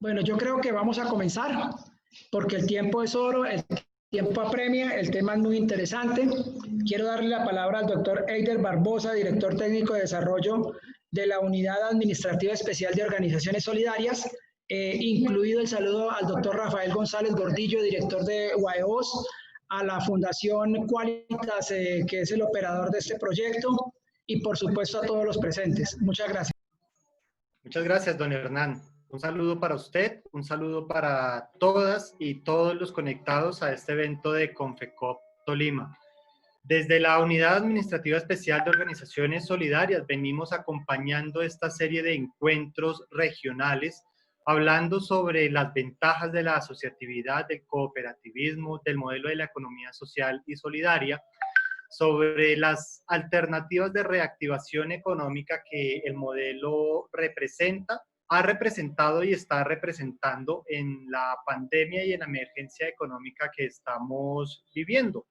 Bueno, yo creo que vamos a comenzar porque el tiempo es oro, el tiempo apremia, el tema es muy interesante. Quiero darle la palabra al doctor Eider Barbosa, director técnico de desarrollo de la Unidad Administrativa Especial de Organizaciones Solidarias, incluido el saludo al doctor Rafael González Gordillo, director de UAEOS, a la Fundación Qualitas, que es el operador de este proyecto, y por supuesto a todos los presentes. Muchas gracias. Muchas gracias, don Hernán. Un saludo para usted, un saludo para todas y todos los conectados a este evento de Confecop Tolima. Desde la Unidad Administrativa Especial de Organizaciones Solidarias venimos acompañando esta serie de encuentros regionales, hablando sobre las ventajas de la asociatividad, del cooperativismo, del modelo de la economía social y solidaria, sobre las alternativas de reactivación económica que el modelo representa, ha representado y está representando en la pandemia y en la emergencia económica que estamos viviendo.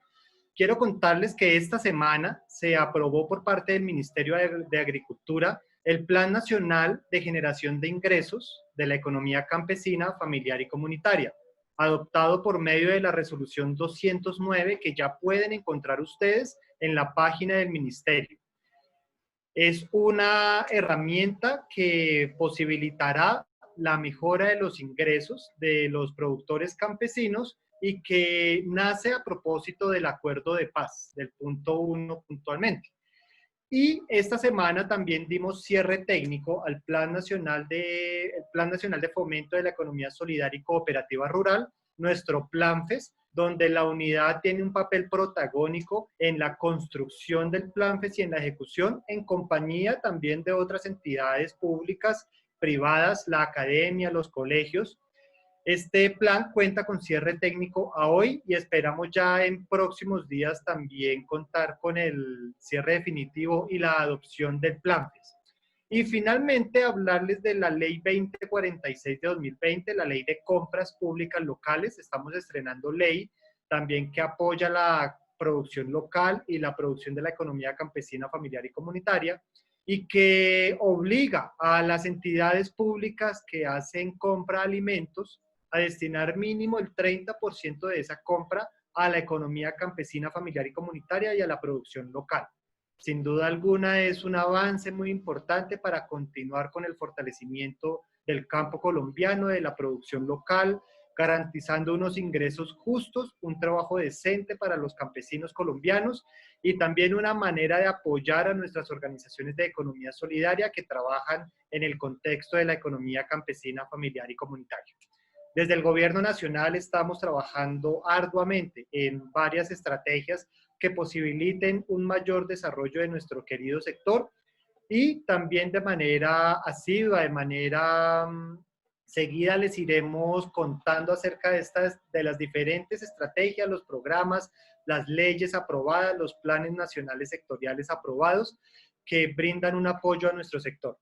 Quiero contarles que esta semana se aprobó por parte del Ministerio de Agricultura el Plan Nacional de Generación de Ingresos de la Economía Campesina, Familiar y Comunitaria, adoptado por medio de la Resolución 209 que ya pueden encontrar ustedes en la página del Ministerio. Es una herramienta que posibilitará la mejora de los ingresos de los productores campesinos y que nace a propósito del acuerdo de paz, del punto 1 puntualmente. Y esta semana también dimos cierre técnico al Plan Nacional de Fomento de la Economía Solidaria y Cooperativa Rural, nuestro PLANFES, donde la unidad tiene un papel protagónico en la construcción del PLANFES y en la ejecución, en compañía también de otras entidades públicas, privadas, la academia, los colegios. Este plan cuenta con cierre técnico a hoy y esperamos ya en próximos días también contar con el cierre definitivo y la adopción del PLANFES. Y finalmente hablarles de la Ley 2046 de 2020, la Ley de Compras Públicas Locales. Estamos estrenando ley también que apoya la producción local y la producción de la economía campesina, familiar y comunitaria, y que obliga a las entidades públicas que hacen compra de alimentos a destinar mínimo el 30% de esa compra a la economía campesina, familiar y comunitaria y a la producción local. Sin duda alguna es un avance muy importante para continuar con el fortalecimiento del campo colombiano, de la producción local, garantizando unos ingresos justos, un trabajo decente para los campesinos colombianos y también una manera de apoyar a nuestras organizaciones de economía solidaria que trabajan en el contexto de la economía campesina, familiar y comunitaria. Desde el Gobierno Nacional estamos trabajando arduamente en varias estrategias que posibiliten un mayor desarrollo de nuestro querido sector y también de manera asidua, de manera seguida les iremos contando acerca de las diferentes estrategias, los programas, las leyes aprobadas, los planes nacionales sectoriales aprobados que brindan un apoyo a nuestro sector.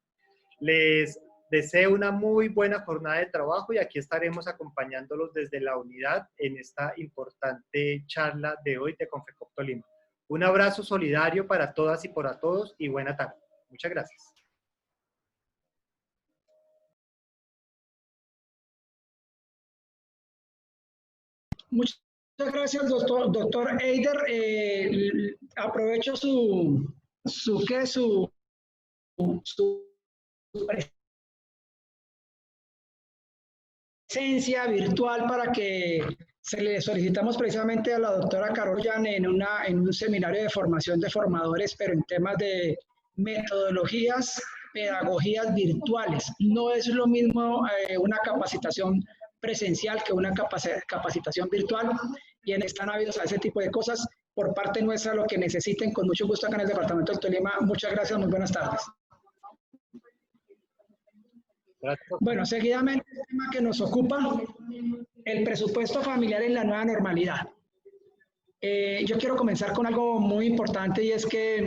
Les deseo una muy buena jornada de trabajo y aquí estaremos acompañándolos desde la unidad en esta importante charla de hoy de Confecop Tolima. Un abrazo solidario para todas y para todos y buena tarde. Muchas gracias. Muchas gracias, doctor Eider. Aprovecho su presencia virtual para que se le solicitamos precisamente a la doctora Carol Yan en un seminario de formación de formadores, pero en temas de metodologías, pedagogías virtuales. No es lo mismo una capacitación presencial que una capacitación virtual, y están ávidos a ese tipo de cosas. Por parte nuestra, lo que necesiten, con mucho gusto acá en el Departamento del Tolima. Muchas gracias, muy buenas tardes. Gracias. Bueno, seguidamente el tema que nos ocupa, el presupuesto familiar en la nueva normalidad. Yo quiero comenzar con algo muy importante y es que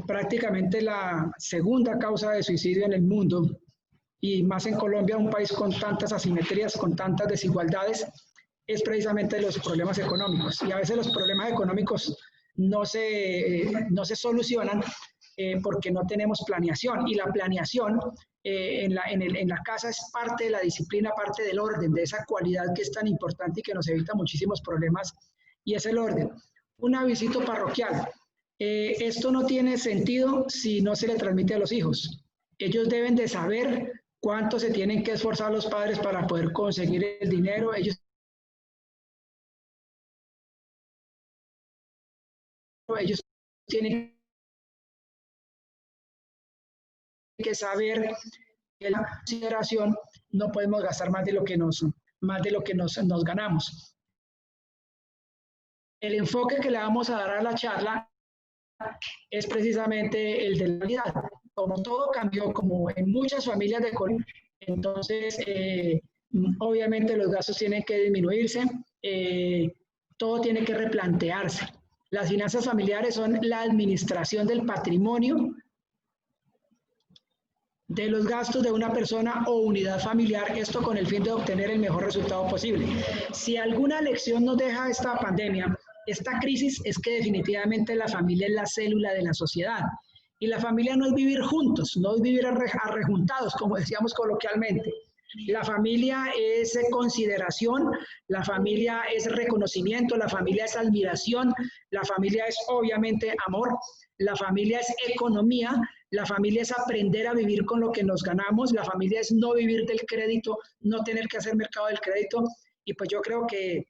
prácticamente la segunda causa de suicidio en el mundo, y más en Colombia, un país con tantas asimetrías, con tantas desigualdades, es precisamente los problemas económicos. Y a veces los problemas económicos no se solucionan porque no tenemos planeación. Y la planeación en la casa es parte de la disciplina, parte del orden, de esa cualidad que es tan importante y que nos evita muchísimos problemas, y es el orden. Un avisito parroquial. Esto no tiene sentido si no se le transmite a los hijos. Ellos deben de saber cuánto se tienen que esforzar los padres para poder conseguir el dinero. Ellos tienen que saber que en la consideración no podemos gastar más de lo que nos ganamos. El enfoque que le vamos a dar a la charla es precisamente el de la realidad. Como todo cambió, como en muchas familias de Colombia, entonces obviamente los gastos tienen que disminuirse, todo tiene que replantearse. Las finanzas familiares son la administración del patrimonio, de los gastos de una persona o unidad familiar, esto con el fin de obtener el mejor resultado posible. Si alguna lección nos deja esta pandemia, esta crisis, es que definitivamente la familia es la célula de la sociedad. Y la familia no es vivir juntos, no es vivir arrejuntados, como decíamos coloquialmente. La familia es consideración, la familia es reconocimiento, la familia es admiración, la familia es obviamente amor, la familia es economía, la familia es aprender a vivir con lo que nos ganamos, la familia es no vivir del crédito, no tener que hacer mercado del crédito. Y pues yo creo que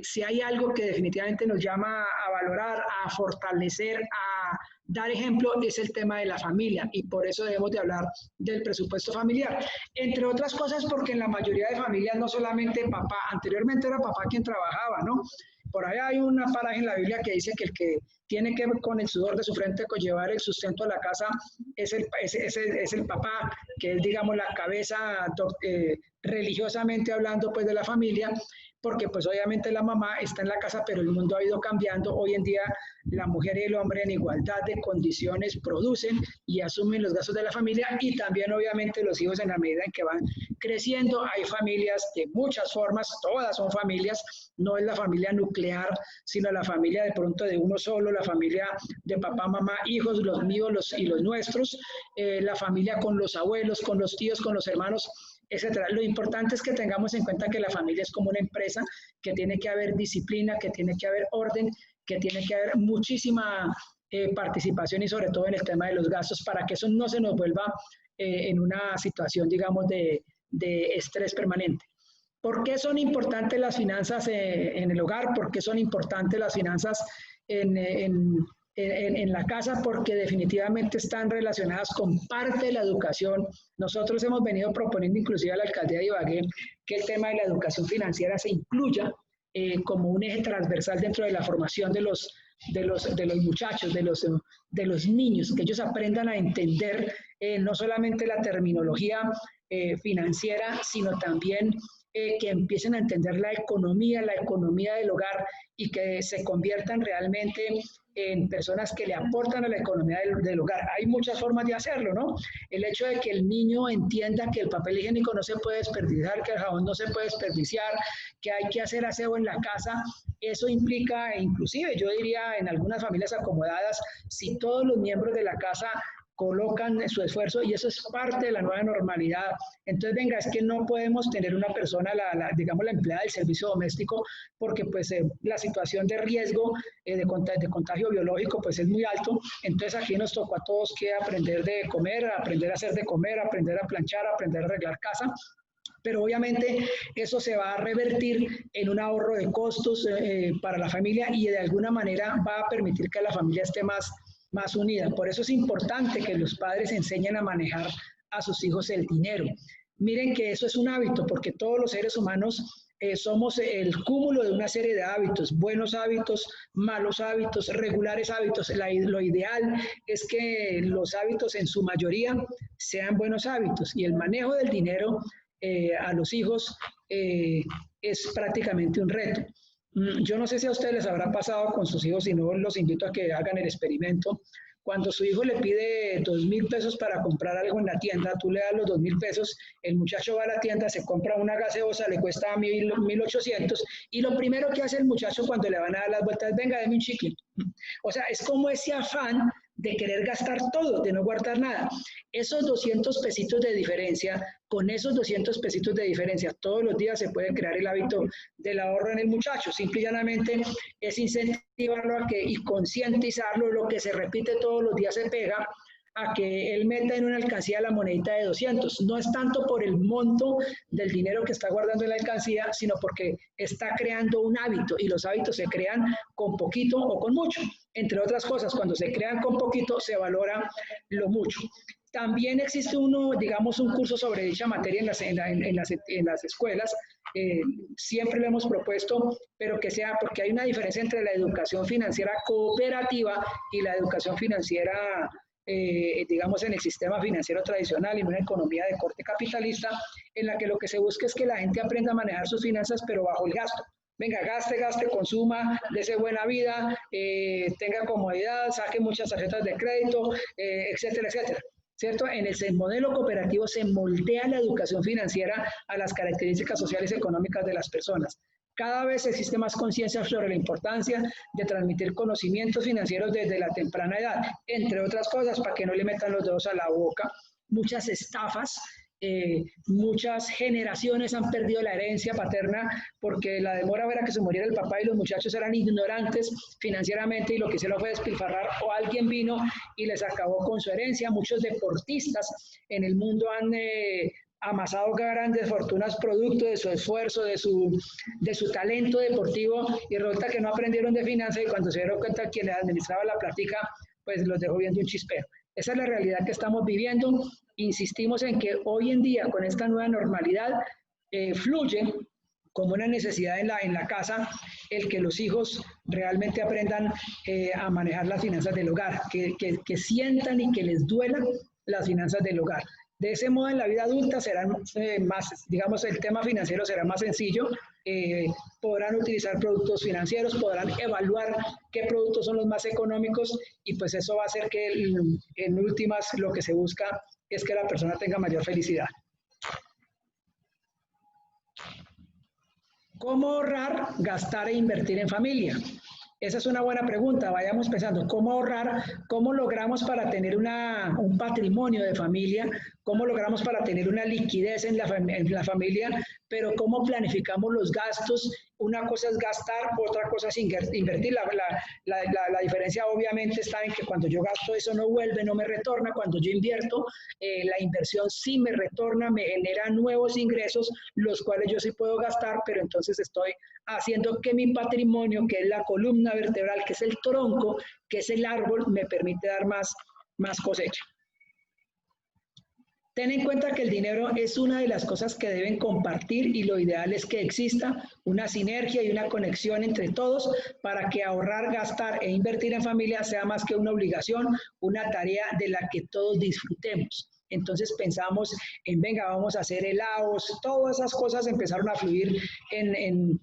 si hay algo que definitivamente nos llama a valorar, a fortalecer, a dar ejemplo, es el tema de la familia, y por eso debemos de hablar del presupuesto familiar. Entre otras cosas porque en la mayoría de familias no solamente papá, anteriormente era papá quien trabajaba, ¿no? Por ahí hay una paraje en la Biblia que dice que el que tiene que con el sudor de su frente llevar el sustento a la casa es el papá, que es, digamos, la cabeza religiosamente hablando, pues, de la familia, porque pues obviamente la mamá está en la casa, pero el mundo ha ido cambiando. Hoy en día la mujer y el hombre en igualdad de condiciones producen y asumen los gastos de la familia, y también obviamente los hijos en la medida en que van creciendo. Hay familias de muchas formas, todas son familias, no es la familia nuclear, sino la familia de pronto de uno solo, la familia de papá, mamá, hijos, los míos y los nuestros, la familia con los abuelos, con los tíos, con los hermanos, etcétera. Lo importante es que tengamos en cuenta que la familia es como una empresa, que tiene que haber disciplina, que tiene que haber orden, que tiene que haber muchísima participación, y sobre todo en el tema de los gastos, para que eso no se nos vuelva en una situación, digamos, de estrés permanente. ¿Por qué son importantes las finanzas en el hogar? ¿Por qué son importantes las finanzas en la casa? Porque definitivamente están relacionadas con parte de la educación. Nosotros hemos venido proponiendo inclusive a la alcaldía de Ibagué que el tema de la educación financiera se incluya como un eje transversal dentro de la formación de los muchachos, de los niños, que ellos aprendan a entender no solamente la terminología financiera, sino también que empiecen a entender la economía del hogar, y que se conviertan realmente en personas que le aportan a la economía del hogar. Hay muchas formas de hacerlo, ¿no? El hecho de que el niño entienda que el papel higiénico no se puede desperdiciar, que el jabón no se puede desperdiciar, que hay que hacer aseo en la casa, eso implica, inclusive yo diría en algunas familias acomodadas, si todos los miembros de la casa colocan su esfuerzo, y eso es parte de la nueva normalidad. Entonces, venga, es que no podemos tener una persona, digamos, la empleada del servicio doméstico, porque pues la situación de riesgo de contagio biológico pues es muy alto. Entonces aquí nos tocó a todos que aprender de comer, aprender a hacer de comer, aprender a planchar, aprender a arreglar casa. Pero obviamente eso se va a revertir en un ahorro de costos para la familia, y de alguna manera va a permitir que la familia esté más unida. Por eso es importante que los padres enseñen a manejar a sus hijos el dinero. Miren que eso es un hábito, porque todos los seres humanos somos el cúmulo de una serie de hábitos, buenos hábitos, malos hábitos, regulares hábitos. Lo ideal es que los hábitos en su mayoría sean buenos hábitos, y el manejo del dinero a los hijos es prácticamente un reto. Yo no sé si a ustedes les habrá pasado con sus hijos, si no, los invito a que hagan el experimento. Cuando su hijo le pide 2.000 pesos para comprar algo en la tienda, tú le das los 2.000 pesos, el muchacho va a la tienda, se compra una gaseosa, le cuesta 1.800, y lo primero que hace el muchacho cuando le van a dar las vueltas es: venga, deme un chicle. O sea, es como ese afán de querer gastar todo, de no guardar nada. Esos 200 pesitos de diferencia, con esos 200 pesitos de diferencia, todos los días se puede crear el hábito del ahorro en el muchacho. Simple y llanamente es incentivarlo a que, y concientizarlo, lo que se repite todos los días se pega, a que él meta en una alcancía la monedita de 200. No es tanto por el monto del dinero que está guardando en la alcancía, sino porque está creando un hábito, y los hábitos se crean con poquito o con mucho. Entre otras cosas, cuando se crean con poquito, se valora lo mucho. También existe digamos, un curso sobre dicha materia en las escuelas. Siempre lo hemos propuesto, pero que sea, porque hay una diferencia entre la educación financiera cooperativa y la educación financiera, digamos, en el sistema financiero tradicional, en una economía de corte capitalista, en la que lo que se busca es que la gente aprenda a manejar sus finanzas, pero bajo el gasto. Venga, gaste, consuma, dese buena vida, tenga comodidad, saque muchas tarjetas de crédito, etcétera, etcétera. ¿Cierto? En el modelo cooperativo se moldea la educación financiera a las características sociales y económicas de las personas. Cada vez existe más conciencia sobre la importancia de transmitir conocimientos financieros desde la temprana edad, entre otras cosas, para que no le metan los dedos a la boca. Muchas estafas, muchas generaciones han perdido la herencia paterna porque la demora era que se muriera el papá y los muchachos eran ignorantes financieramente y lo que hicieron fue despilfarrar, o alguien vino y les acabó con su herencia. Muchos deportistas en el mundo han amasado grandes fortunas producto de su esfuerzo, de su talento deportivo, y resulta que no aprendieron de finanzas, y cuando se dieron cuenta quien les administraba la plática, pues los dejó viendo un chispero. Esa es la realidad que estamos viviendo. Insistimos en que hoy en día, con esta nueva normalidad, fluye como una necesidad en la casa el que los hijos realmente aprendan a manejar las finanzas del hogar, que sientan y que les duelan las finanzas del hogar. De ese modo, en la vida adulta serán más, digamos, el tema financiero será más sencillo. Podrán utilizar productos financieros, podrán evaluar qué productos son los más económicos, y pues eso va a hacer que en últimas lo que se busca es que la persona tenga mayor felicidad. ¿Cómo ahorrar, gastar e invertir en familia? Esa es una buena pregunta. Vayamos pensando, ¿cómo ahorrar? ¿Cómo logramos para tener un patrimonio de familia? ¿Cómo logramos para tener una liquidez en la familia? Pero ¿cómo planificamos los gastos? Una cosa es gastar, otra cosa es invertir. La diferencia obviamente está en que cuando yo gasto eso no vuelve, no me retorna. Cuando yo invierto, la inversión sí me retorna, me genera nuevos ingresos, los cuales yo sí puedo gastar, pero entonces estoy haciendo que mi patrimonio, que es la columna vertebral, que es el tronco, que es el árbol, me permite dar más cosecha. Ten en cuenta que el dinero es una de las cosas que deben compartir, y lo ideal es que exista una sinergia y una conexión entre todos para que ahorrar, gastar e invertir en familia sea más que una obligación, una tarea de la que todos disfrutemos. Entonces pensamos en, venga, vamos a hacer helados, todas esas cosas empezaron a fluir en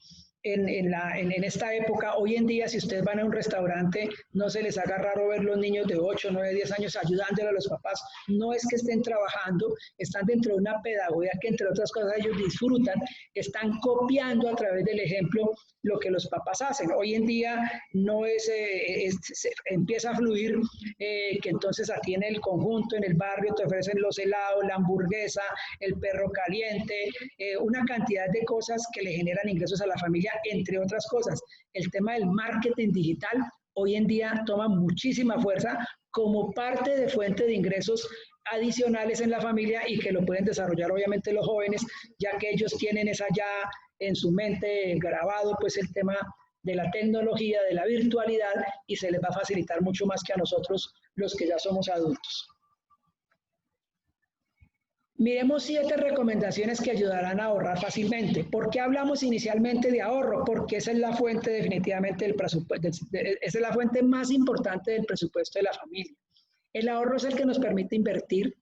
esta época. Hoy en día, si ustedes van a un restaurante, no se les haga raro ver los niños de 8, 9, 10 años ayudándole a los papás. No es que estén trabajando, están dentro de una pedagogía que, entre otras cosas, ellos disfrutan, están copiando a través del ejemplo lo que los papás hacen. Hoy en día no empieza a fluir que entonces a ti en el conjunto, en el barrio, te ofrecen los helados, la hamburguesa, el perro caliente, una cantidad de cosas que le generan ingresos a la familia, entre otras cosas. El tema del marketing digital hoy en día toma muchísima fuerza como parte de fuente de ingresos adicionales en la familia, y que lo pueden desarrollar obviamente los jóvenes, ya que ellos tienen esa ya en su mente grabado pues el tema de la tecnología, de la virtualidad, y se les va a facilitar mucho más que a nosotros los que ya somos adultos. Miremos 7 recomendaciones que ayudarán a ahorrar fácilmente. ¿Por qué hablamos inicialmente de ahorro? Porque esa es la fuente definitivamente del presupuesto, esa es la fuente más importante del presupuesto de la familia. El ahorro es el que nos permite invertir.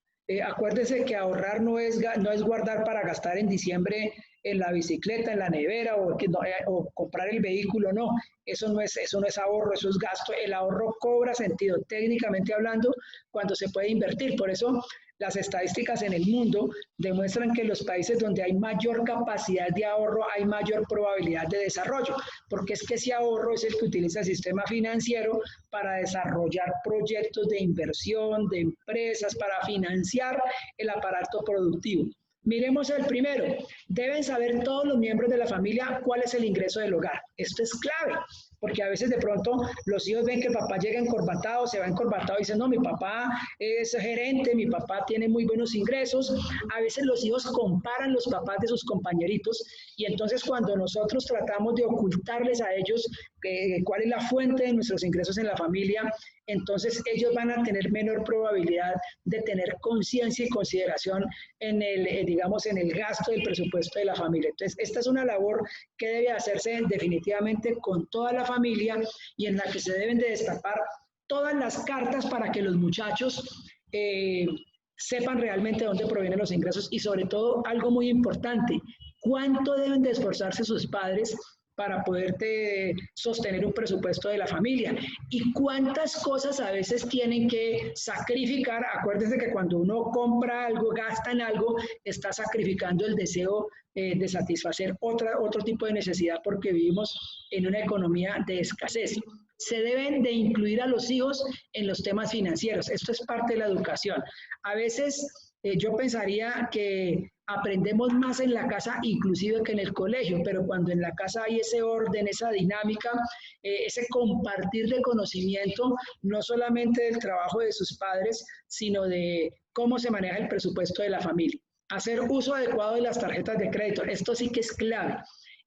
Acuérdese que ahorrar no es guardar para gastar en diciembre en la bicicleta, en la nevera, o comprar el vehículo. No, eso no es ahorro, eso es gasto. El ahorro cobra sentido, técnicamente hablando, cuando se puede invertir. Por eso Las estadísticas en el mundo demuestran que en los países donde hay mayor capacidad de ahorro hay mayor probabilidad de desarrollo, porque es que ese ahorro es el que utiliza el sistema financiero para desarrollar proyectos de inversión, de empresas, para financiar el aparato productivo. Miremos el primero. Deben saber todos los miembros de la familia cuál es el ingreso del hogar. Esto es clave, porque a veces de pronto los hijos ven que el papá llega encorbatado, se va encorbatado y dicen, no, mi papá es gerente, mi papá tiene muy buenos ingresos. A veces los hijos comparan los papás de sus compañeritos y entonces cuando nosotros tratamos de ocultarles a ellos cuál es la fuente de nuestros ingresos en la familia, entonces ellos van a tener menor probabilidad de tener conciencia y consideración en el, digamos, en el gasto del presupuesto de la familia. Entonces, esta es una labor que debe hacerse definitivamente con toda la familia y en la que se deben de destapar todas las cartas para que los muchachos sepan realmente de dónde provienen los ingresos y sobre todo algo muy importante, cuánto deben de esforzarse sus padres para poderte sostener un presupuesto de la familia y cuántas cosas a veces tienen que sacrificar. Acuérdense que cuando uno compra algo, gasta en algo, está sacrificando el deseo de satisfacer otro tipo de necesidad porque vivimos en una economía de escasez. Se deben de incluir a los hijos en los temas financieros. Esto es parte de la educación. A veces yo pensaría que aprendemos más en la casa inclusive que en el colegio, pero cuando en la casa hay ese orden, esa dinámica, ese compartir de conocimiento, no solamente del trabajo de sus padres, sino de cómo se maneja el presupuesto de la familia. Hacer uso adecuado de las tarjetas de crédito, esto sí que es clave.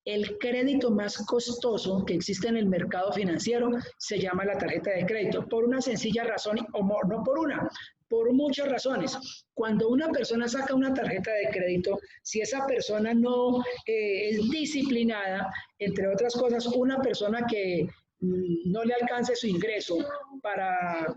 El crédito más costoso que existe en el mercado financiero se llama la tarjeta de crédito, por una sencilla razón, o no por una, por muchas razones. Cuando una persona saca una tarjeta de crédito, si esa persona no es disciplinada, entre otras cosas, una persona que no le alcance su ingreso para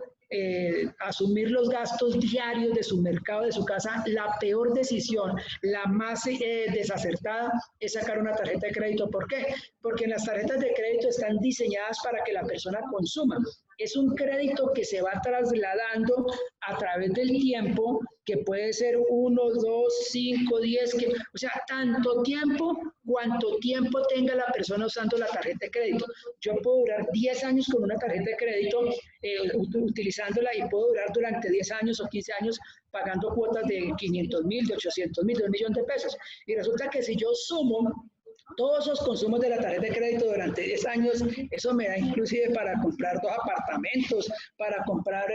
asumir los gastos diarios de su mercado, de su casa, la peor decisión, la más desacertada, es sacar una tarjeta de crédito. ¿Por qué? Porque las tarjetas de crédito están diseñadas para que la persona consuma. Es un crédito que se va trasladando a través del tiempo, que puede ser 1, 2, 5, 10, o sea, tanto tiempo cuanto tiempo tenga la persona usando la tarjeta de crédito. Yo puedo durar 10 años con una tarjeta de crédito utilizándola y puedo durar durante 10 años o 15 años pagando cuotas de 500.000, de 800.000, de 1 millón de pesos. Y resulta que si yo sumo todos esos consumos de la tarjeta de crédito durante 10 años, eso me da inclusive para comprar 2 apartamentos, para comprar,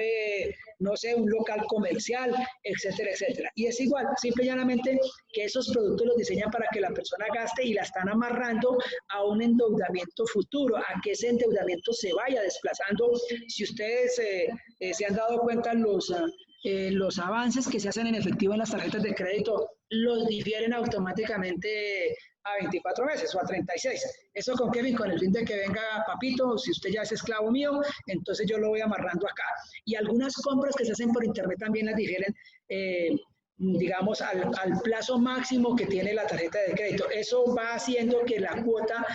no sé, un local comercial, etcétera, etcétera. Y es igual, simple y llanamente que esos productos los diseñan para que la persona gaste y la están amarrando a un endeudamiento futuro, a que ese endeudamiento se vaya desplazando. Si ustedes se han dado cuenta, los avances que se hacen en efectivo en las tarjetas de crédito los difieren automáticamente a 24 meses o a 36. ¿Eso con qué? Con el fin de que venga papito, si usted ya es esclavo mío, entonces yo lo voy amarrando acá. Y algunas compras que se hacen por internet también las difieren, digamos, al plazo máximo que tiene la tarjeta de crédito. Eso va haciendo que la cuota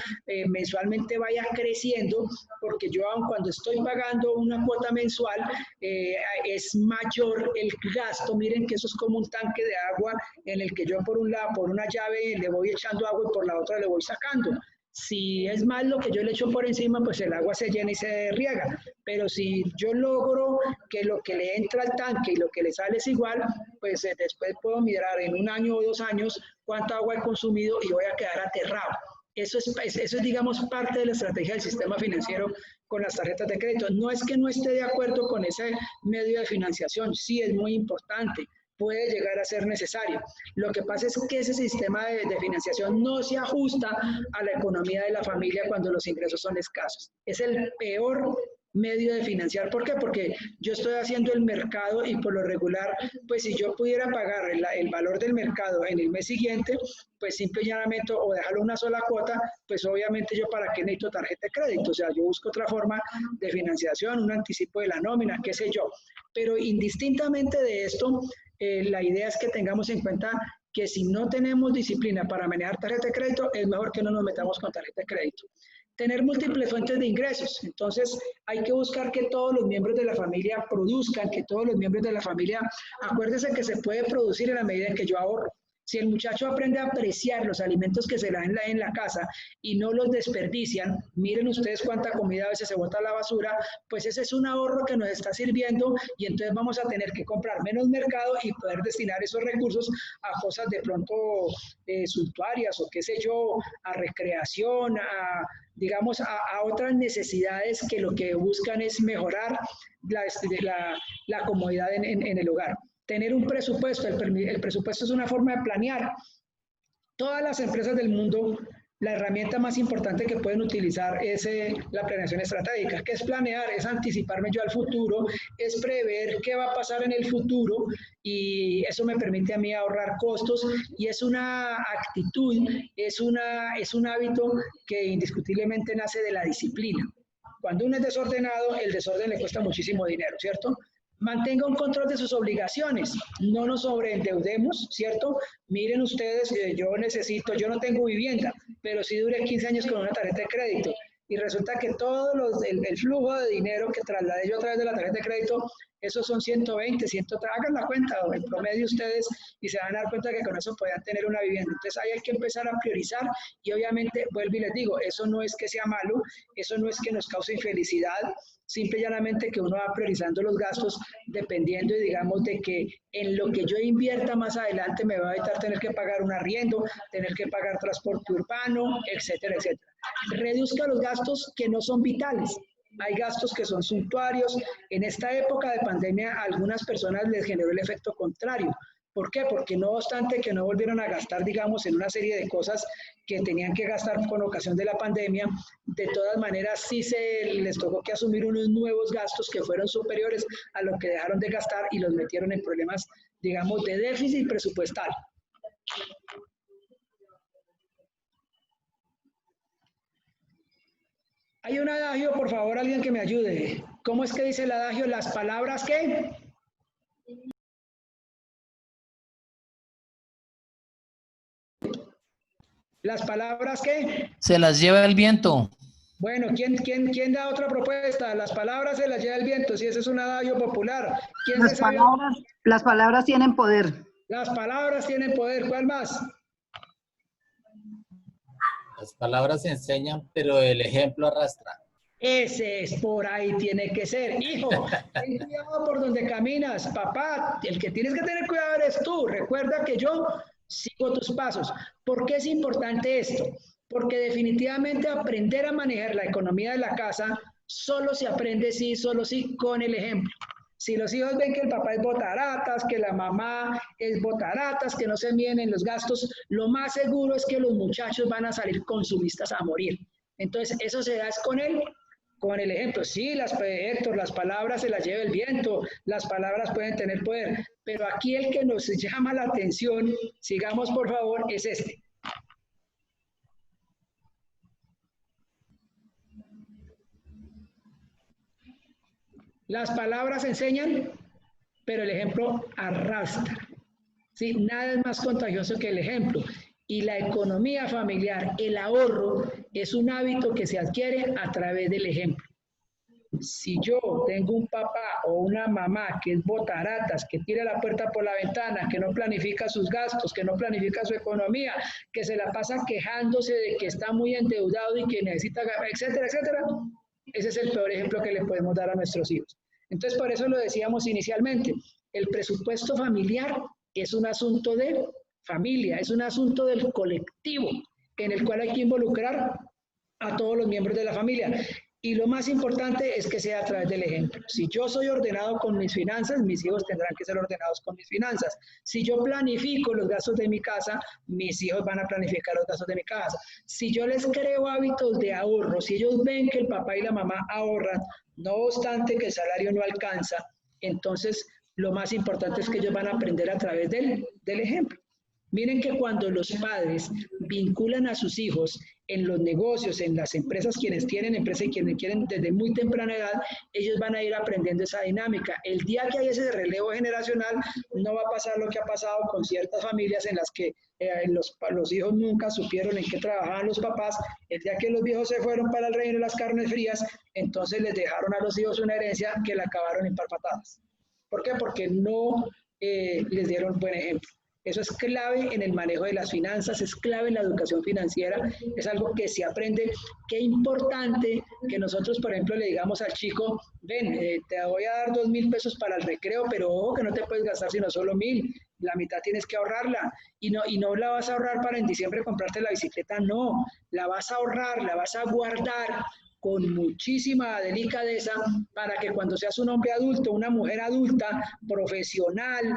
mensualmente vaya creciendo, porque yo aun cuando estoy pagando una cuota mensual, es mayor el gasto. Miren que eso es como un tanque de agua en el que yo por un lado, por una llave le voy echando agua y por la otra le voy sacando. Si es más lo que yo le echo por encima, pues el agua se llena y se riega. Pero si yo logro que lo que le entra al tanque y lo que le sale es igual, pues después puedo mirar en 1 año o 2 años cuánto agua he consumido y voy a quedar aterrado. Eso es, digamos, parte de la estrategia del sistema financiero con las tarjetas de crédito. No es que no esté de acuerdo con ese medio de financiación, sí es muy importante, puede llegar a ser necesario. Lo que pasa es que ese sistema de financiación no se ajusta a la economía de la familia cuando los ingresos son escasos. Es el peor medio de financiar. ¿Por qué? Porque yo estoy haciendo el mercado y por lo regular, pues si yo pudiera pagar el valor del mercado en el mes siguiente, pues simple y llanamente, o dejarlo una sola cuota, pues obviamente yo para qué necesito tarjeta de crédito. O sea, yo busco otra forma de financiación, un anticipo de la nómina, qué sé yo. Pero indistintamente de esto, la idea es que tengamos en cuenta que si no tenemos disciplina para manejar tarjeta de crédito, es mejor que no nos metamos con tarjeta de crédito. Tener múltiples fuentes de ingresos. Entonces, hay que buscar que todos los miembros de la familia produzcan, que todos los miembros de la familia, acuérdense que se puede producir en la medida en que yo ahorro. Si el muchacho aprende a apreciar los alimentos que se le dan en la casa y no los desperdician, miren ustedes cuánta comida a veces se bota a la basura, pues ese es un ahorro que nos está sirviendo y entonces vamos a tener que comprar menos mercado y poder destinar esos recursos a cosas de pronto suntuarias o qué sé yo, a recreación, digamos, a otras necesidades que lo que buscan es mejorar la comodidad en el hogar. Tener un presupuesto, el presupuesto es una forma de planear. Todas las empresas del mundo, la herramienta más importante que pueden utilizar es la planeación estratégica. ¿Qué es planear? Es anticiparme yo al futuro, es prever qué va a pasar en el futuro y eso me permite a mí ahorrar costos y es una actitud, es un hábito que indiscutiblemente nace de la disciplina. Cuando uno es desordenado, el desorden le cuesta muchísimo dinero, ¿cierto? Mantenga un control de sus obligaciones, no nos sobreendeudemos, ¿cierto? Miren ustedes, yo no tengo vivienda, pero sí duré 15 años con una tarjeta de crédito y resulta que todo el flujo de dinero que trasladé yo a través de la tarjeta de crédito, esos son 120, 130, hagan la cuenta, en promedio ustedes, y se van a dar cuenta que con eso podían tener una vivienda. Entonces ahí hay que empezar a priorizar y obviamente, vuelvo y les digo, eso no es que sea malo, eso no es que nos cause infelicidad, simple y llanamente que uno va priorizando los gastos dependiendo y digamos de que en lo que yo invierta más adelante me va a evitar tener que pagar un arriendo, tener que pagar transporte urbano, etcétera, etcétera. Reduzca los gastos que no son vitales. Hay gastos que son suntuarios. En esta época de pandemia a algunas personas les generó el efecto contrario. ¿Por qué? Porque no obstante que no volvieron a gastar, digamos, en una serie de cosas que tenían que gastar con ocasión de la pandemia, de todas maneras sí les tocó que asumir unos nuevos gastos que fueron superiores a lo que dejaron de gastar y los metieron en problemas, digamos, de déficit presupuestal. Hay un adagio, por favor, alguien que me ayude. ¿Cómo es que dice el adagio? Las palabras ¿qué? ¿Las palabras qué? Se las lleva el viento. Bueno, ¿quién da otra propuesta? Las palabras se las lleva el viento, si ese es un adagio popular. Las palabras tienen poder. Las palabras tienen poder, ¿cuál más? Las palabras enseñan, pero el ejemplo arrastra. Ese es, por ahí tiene que ser. Hijo, ten cuidado por donde caminas. Papá, el que tienes que tener cuidado eres tú. Recuerda que yo sigo tus pasos. ¿Por qué es importante esto? Porque definitivamente aprender a manejar la economía de la casa solo se aprende solo sí con el ejemplo. Si los hijos ven que el papá es botaratas, que la mamá es botaratas, que no se miden en los gastos, lo más seguro es que los muchachos van a salir consumistas a morir. Entonces, eso se da con el ejemplo. Sí, Héctor, las palabras se las lleva el viento, las palabras pueden tener poder, pero aquí el que nos llama la atención, sigamos por favor, es este. Las palabras enseñan, pero el ejemplo arrastra. ¿Sí? Nada es más contagioso que el ejemplo. Y la economía familiar, el ahorro, es un hábito que se adquiere a través del ejemplo. Si yo tengo un papá o una mamá que es botaratas, que tira la puerta por la ventana, que no planifica sus gastos, que no planifica su economía, que se la pasa quejándose de que está muy endeudado y que necesita, etcétera, etcétera, ese es el peor ejemplo que le podemos dar a nuestros hijos. Entonces, por eso lo decíamos inicialmente, el presupuesto familiar es un asunto de familia, es un asunto del colectivo en el cual hay que involucrar a todos los miembros de la familia. Y lo más importante es que sea a través del ejemplo. Si yo soy ordenado con mis finanzas, mis hijos tendrán que ser ordenados con mis finanzas. Si yo planifico los gastos de mi casa, mis hijos van a planificar los gastos de mi casa. Si yo les creo hábitos de ahorro, si ellos ven que el papá y la mamá ahorran, no obstante que el salario no alcanza, entonces lo más importante es que ellos van a aprender a través del ejemplo. Miren que cuando los padres vinculan a sus hijos en los negocios, en las empresas, quienes tienen empresas y quienes quieren desde muy temprana edad, ellos van a ir aprendiendo esa dinámica. El día que hay ese relevo generacional, no va a pasar lo que ha pasado con ciertas familias en las que los hijos nunca supieron en qué trabajaban los papás. El día que los viejos se fueron para el reino de las carnes frías, entonces les dejaron a los hijos una herencia que la acabaron en par patadas. ¿Por qué? Porque no les dieron buen ejemplo. Eso es clave en el manejo de las finanzas, es clave en la educación financiera, es algo que se aprende. Qué importante que nosotros, por ejemplo, le digamos al chico, ven, te voy a dar 2.000 pesos para el recreo, pero ojo que no te puedes gastar sino solo 1.000, la mitad tienes que ahorrarla, y no la vas a ahorrar para en diciembre comprarte la bicicleta, no, la vas a ahorrar, la vas a guardar con muchísima delicadeza para que cuando seas un hombre adulto, una mujer adulta, profesional,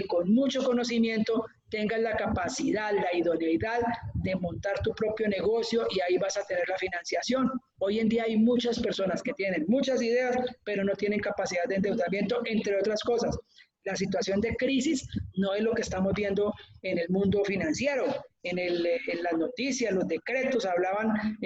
con mucho conocimiento, tengas la capacidad, la idoneidad de montar tu propio negocio y ahí vas a tener la financiación. Hoy en día hay muchas personas que tienen muchas ideas, pero no tienen capacidad de endeudamiento, entre otras cosas. La situación de crisis no es lo que estamos viendo en el mundo financiero. En las noticias, los decretos hablaban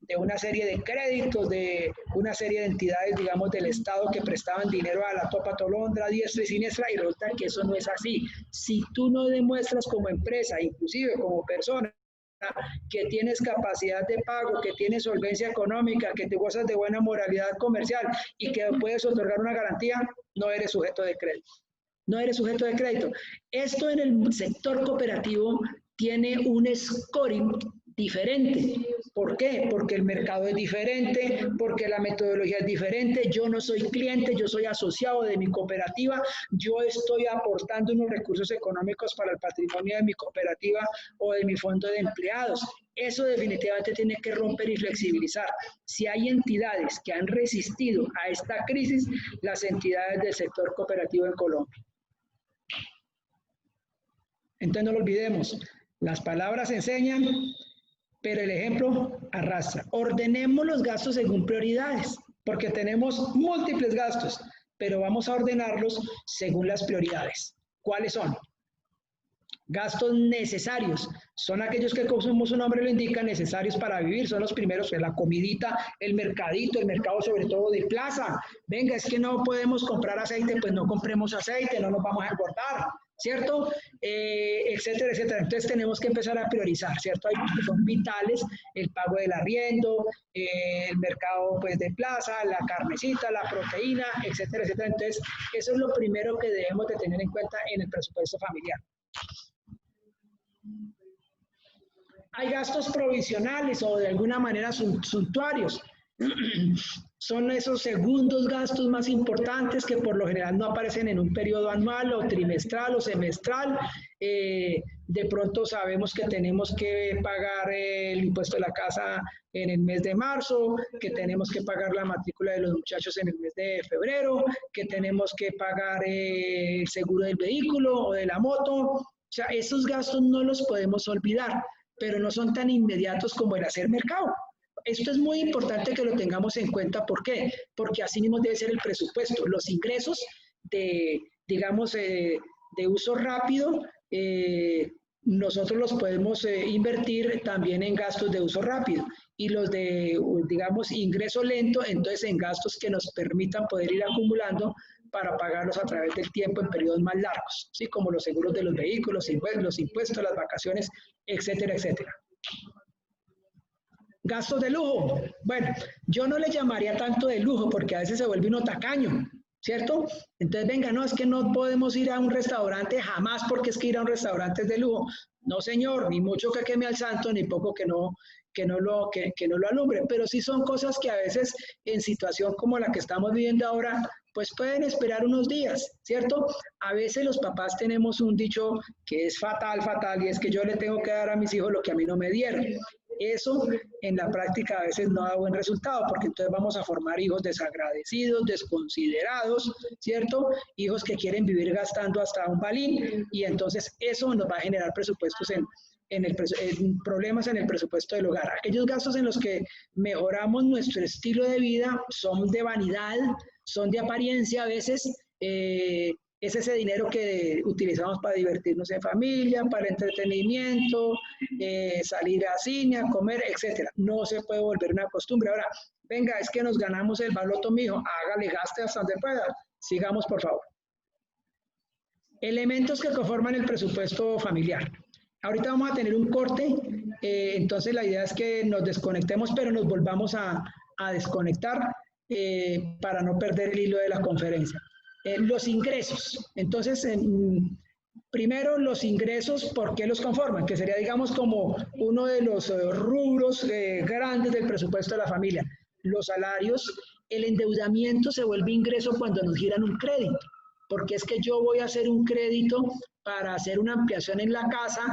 de una serie de créditos, de una serie de entidades, digamos, del Estado que prestaban dinero a la topa tolondra, diestra y siniestra, y resulta que eso no es así. Si tú no demuestras como empresa, inclusive como persona, que tienes capacidad de pago, que tienes solvencia económica, que te gozas de buena moralidad comercial y que puedes otorgar una garantía, no eres sujeto de crédito. No eres sujeto de crédito. Esto en el sector cooperativo tiene un scoring diferente. ¿Por qué? Porque el mercado es diferente, porque la metodología es diferente. Yo no soy cliente, yo soy asociado de mi cooperativa. Yo estoy aportando unos recursos económicos para el patrimonio de mi cooperativa o de mi fondo de empleados. Eso definitivamente tiene que romper y flexibilizar. Si hay entidades que han resistido a esta crisis, las entidades del sector cooperativo en Colombia. Entonces no lo olvidemos. Las palabras enseñan, pero el ejemplo arrastra. Ordenemos los gastos según prioridades, porque tenemos múltiples gastos, pero vamos a ordenarlos según las prioridades. ¿Cuáles son? Gastos necesarios. Son aquellos que, como su nombre lo indica, necesarios para vivir. Son los primeros, la comidita, el mercadito, el mercado sobre todo de plaza. Venga, es que no podemos comprar aceite, pues no compremos aceite, no nos vamos a engordar, ¿cierto? Etcétera, etcétera. Entonces tenemos que empezar a priorizar, ¿cierto? Hay cosas que son vitales, el pago del arriendo, el mercado pues, de plaza, la carnecita, la proteína, etcétera, etcétera. Entonces, eso es lo primero que debemos de tener en cuenta en el presupuesto familiar. Hay gastos provisionales o de alguna manera suntuarios. Son esos segundos gastos más importantes que por lo general no aparecen en un periodo anual o trimestral o semestral. De pronto sabemos que tenemos que pagar el impuesto de la casa en el mes de marzo, que tenemos que pagar la matrícula de los muchachos en el mes de febrero, que tenemos que pagar el seguro del vehículo o de la moto. O sea, esos gastos no los podemos olvidar, pero no son tan inmediatos como el hacer mercado. Esto es muy importante que lo tengamos en cuenta. ¿Por qué? Porque así mismo debe ser el presupuesto. Los ingresos de, digamos, de uso rápido, nosotros los podemos invertir también en gastos de uso rápido. Y los de, digamos, ingreso lento, entonces en gastos que nos permitan poder ir acumulando para pagarlos a través del tiempo en periodos más largos, ¿sí? Como los seguros de los vehículos, los impuestos, las vacaciones, etcétera, etcétera. Gastos de lujo. Bueno, yo no le llamaría tanto de lujo porque a veces se vuelve uno tacaño, ¿cierto? Entonces, venga, no, es que no podemos ir a un restaurante jamás porque es que ir a un restaurante es de lujo. No, señor, ni mucho que queme al santo, ni poco que no lo alumbre. Pero sí son cosas que a veces en situación como la que estamos viviendo ahora, pues pueden esperar unos días, ¿cierto? A veces los papás tenemos un dicho que es fatal, y es que yo le tengo que dar a mis hijos lo que a mí no me dieron. Eso en la práctica a veces no da buen resultado, porque entonces vamos a formar hijos desagradecidos, desconsiderados, ¿cierto? Hijos que quieren vivir gastando hasta un balín, y entonces eso nos va a generar presupuestos problemas en el presupuesto del hogar. Aquellos gastos en los que mejoramos nuestro estilo de vida son de vanidad, son de apariencia a veces, es ese dinero que utilizamos para divertirnos en familia, para entretenimiento, salir a cine, a comer, etc. No se puede volver una costumbre. Ahora, venga, es que nos ganamos el baloto, mijo, hágale, gaste hasta donde pueda. Sigamos, por favor. Elementos que conforman el presupuesto familiar. Ahorita vamos a tener un corte, entonces la idea es que nos desconectemos, pero nos volvamos a desconectar para no perder el hilo de la conferencia. Los ingresos. Entonces, primero los ingresos, ¿por qué los conforman? Que sería, digamos, como uno de los rubros grandes del presupuesto de la familia. Los salarios, el endeudamiento se vuelve ingreso cuando nos giran un crédito, porque es que yo voy a hacer un crédito para hacer una ampliación en la casa,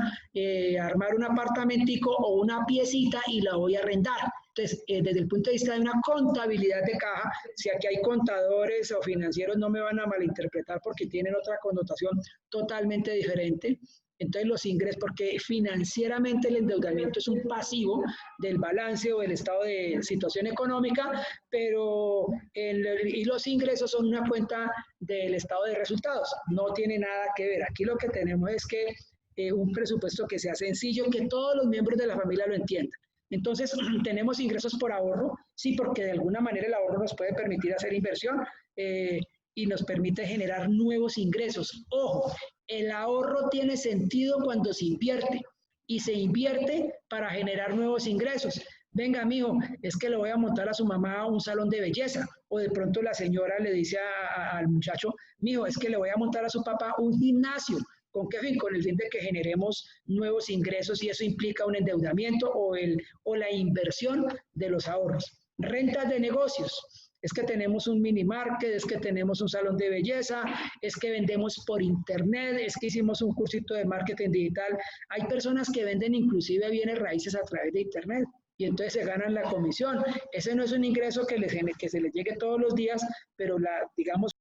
armar un apartamentico o una piecita y la voy a arrendar. Entonces, desde el punto de vista de una contabilidad de caja, si aquí hay contadores o financieros, no me van a malinterpretar porque tienen otra connotación totalmente diferente. Entonces, los ingresos, porque financieramente el endeudamiento es un pasivo del balance o del estado de situación económica, pero y los ingresos son una cuenta del estado de resultados. No tiene nada que ver. Aquí lo que tenemos es que un presupuesto que sea sencillo, que todos los miembros de la familia lo entiendan. Entonces, tenemos ingresos por ahorro, sí, porque de alguna manera el ahorro nos puede permitir hacer inversión y nos permite generar nuevos ingresos. Ojo, el ahorro tiene sentido cuando se invierte y se invierte para generar nuevos ingresos. Venga, mijo, es que le voy a montar a su mamá un salón de belleza. O de pronto la señora le dice al muchacho, mijo, es que le voy a montar a su papá un gimnasio. ¿Con qué fin? Con el fin de que generemos nuevos ingresos y eso implica un endeudamiento o la inversión de los ahorros. Rentas de negocios. Es que tenemos un mini market, es que tenemos un salón de belleza, es que vendemos por internet, es que hicimos un cursito de marketing digital. Hay personas que venden inclusive bienes raíces a través de internet y entonces se ganan la comisión. Ese no es un ingreso que se les llegue todos los días, pero digamos,